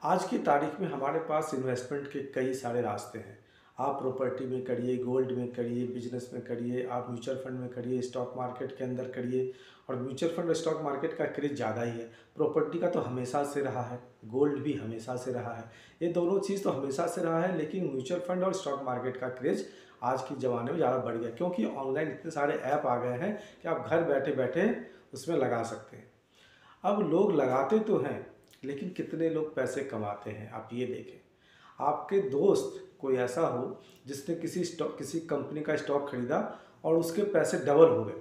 आज की तारीख में हमारे पास इन्वेस्टमेंट के कई सारे रास्ते हैं। आप प्रॉपर्टी में करिए, गोल्ड में करिए, बिजनेस में करिए, आप म्यूचुअल फंड में करिए, स्टॉक मार्केट के अंदर करिए। और म्यूचुअल फंड और स्टॉक मार्केट का क्रेज़ ज़्यादा ही है। प्रॉपर्टी का तो हमेशा से रहा है, गोल्ड भी हमेशा से रहा है। ये दोनों चीज़ तो हमेशा से रहा है, लेकिन म्यूचुअल फंड और स्टॉक मार्केट का क्रेज़ आज के ज़माने में ज़्यादा बढ़ गया, क्योंकि ऑनलाइन इतने सारे ऐप आ गए हैं कि आप घर बैठे बैठे उसमें लगा सकते हैं। अब लोग लगाते तो हैं, लेकिन कितने लोग पैसे कमाते हैं आप ये देखें। आपके दोस्त कोई ऐसा हो जिसने किसी कंपनी का स्टॉक खरीदा और उसके पैसे डबल हो गए।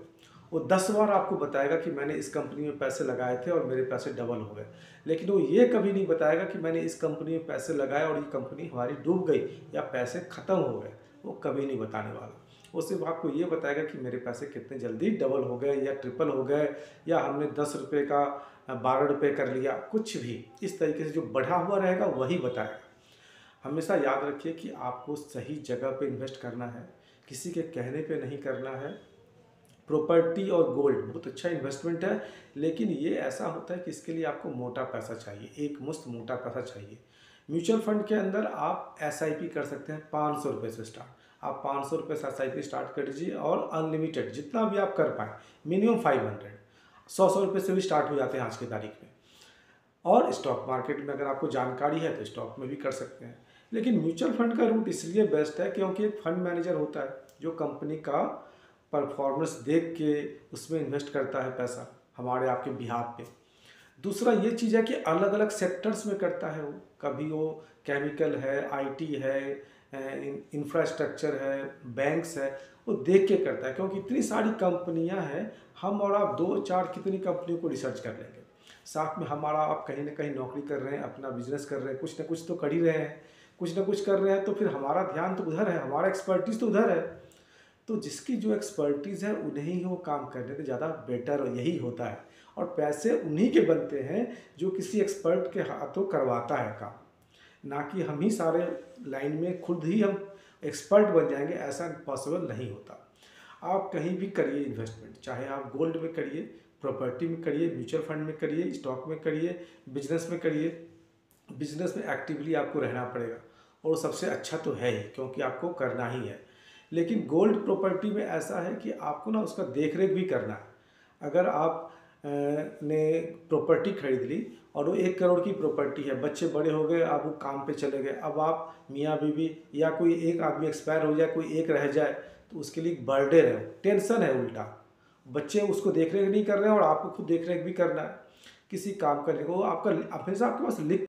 वो 10 बार आपको बताएगा कि मैंने इस कंपनी में पैसे लगाए थे और मेरे पैसे डबल हो गए। लेकिन वो ये कभी नहीं बताएगा कि मैंने इस कंपनी में पैसे लगाए और ये कंपनी हमारी डूब गई या पैसे ख़त्म हो गए। वो कभी नहीं बताने वाला। वो सिर्फ आपको ये बताएगा कि मेरे पैसे कितने जल्दी डबल हो गए या ट्रिपल हो गए, या हमने 10 रुपये का 12 रुपये कर लिया, कुछ भी इस तरीके से जो बढ़ा हुआ रहेगा वही बताएगा। हमेशा याद रखिए कि आपको सही जगह पे इन्वेस्ट करना है, किसी के कहने पे नहीं करना है। प्रॉपर्टी और गोल्ड बहुत अच्छा इन्वेस्टमेंट है, लेकिन ये ऐसा होता है कि इसके लिए आपको मोटा पैसा चाहिए, एक मुश्त मोटा पैसा चाहिए। म्यूचुअल फंड के अंदर आप एसआईपी कर सकते हैं 500 रुपये से स्टार्ट। आप 500 रुपये से एसआईपी स्टार्ट कर दीजिए और अनलिमिटेड जितना भी आप कर पाएँ, मिनिमम 500, 100 रुपये से भी स्टार्ट हो जाते हैं आज की तारीख में। और स्टॉक मार्केट में अगर आपको जानकारी है तो स्टॉक में भी कर सकते हैं। लेकिन म्यूचुअल फंड का रूट इसलिए बेस्ट है क्योंकि एक फंड मैनेजर होता है जो कंपनी का परफॉर्मेंस देख के उसमें इन्वेस्ट करता है पैसा हमारे आपके बिहाफ पे। दूसरा ये चीज़ है कि अलग अलग सेक्टर्स में करता है वो, कभी वो केमिकल है, आईटी है, इंफ्रास्ट्रक्चर है, बैंक्स है, वो देख के करता है। क्योंकि इतनी सारी कंपनियां हैं, हम और आप दो चार कितनी कंपनियों को रिसर्च कर लेंगे। साथ में हमारा आप कहीं ना कहीं नौकरी कर रहे हैं, अपना बिजनेस कर रहे हैं, कुछ ना कुछ तो कर ही रहे हैं, कुछ ना कुछ कर रहे हैं, तो फिर हमारा ध्यान तो उधर है, हमारा एक्सपर्टीज़ तो उधर है। तो जिसकी जो एक्सपर्टीज़ है उन्हें ही वो काम करने से ज़्यादा बेटर यही होता है। और पैसे उन्हीं के बनते हैं जो किसी एक्सपर्ट के हाथों करवाता है काम, ना कि हम ही सारे लाइन में खुद ही हम एक्सपर्ट बन जाएंगे, ऐसा पॉसिबल नहीं होता। आप कहीं भी करिए इन्वेस्टमेंट, चाहे आप गोल्ड में करिए, प्रॉपर्टी में करिए, म्यूचुअल फंड में करिए, स्टॉक में करिए, बिजनेस में करिए। बिजनेस में एक्टिवली आपको रहना पड़ेगा और सबसे अच्छा तो है ही, क्योंकि आपको करना ही है। लेकिन गोल्ड प्रॉपर्टी में ऐसा है कि आपको ना उसका देख रेख भी करना है। अगर आप ने प्रॉपर्टी खरीद ली और वो 1 करोड़ की प्रॉपर्टी है, बच्चे बड़े हो गए, अब वो काम पे चले गए, अब आप मियाँ बीवी या कोई एक आदमी एक्सपायर हो जाए, कोई एक रह जाए, तो उसके लिए बर्डन है, टेंशन है उल्टा। बच्चे उसको देख रेख नहीं कर रहे हैं और आपको खुद देख रेख भी करना है किसी काम करने को। आपका हमेशा आपके पास लिख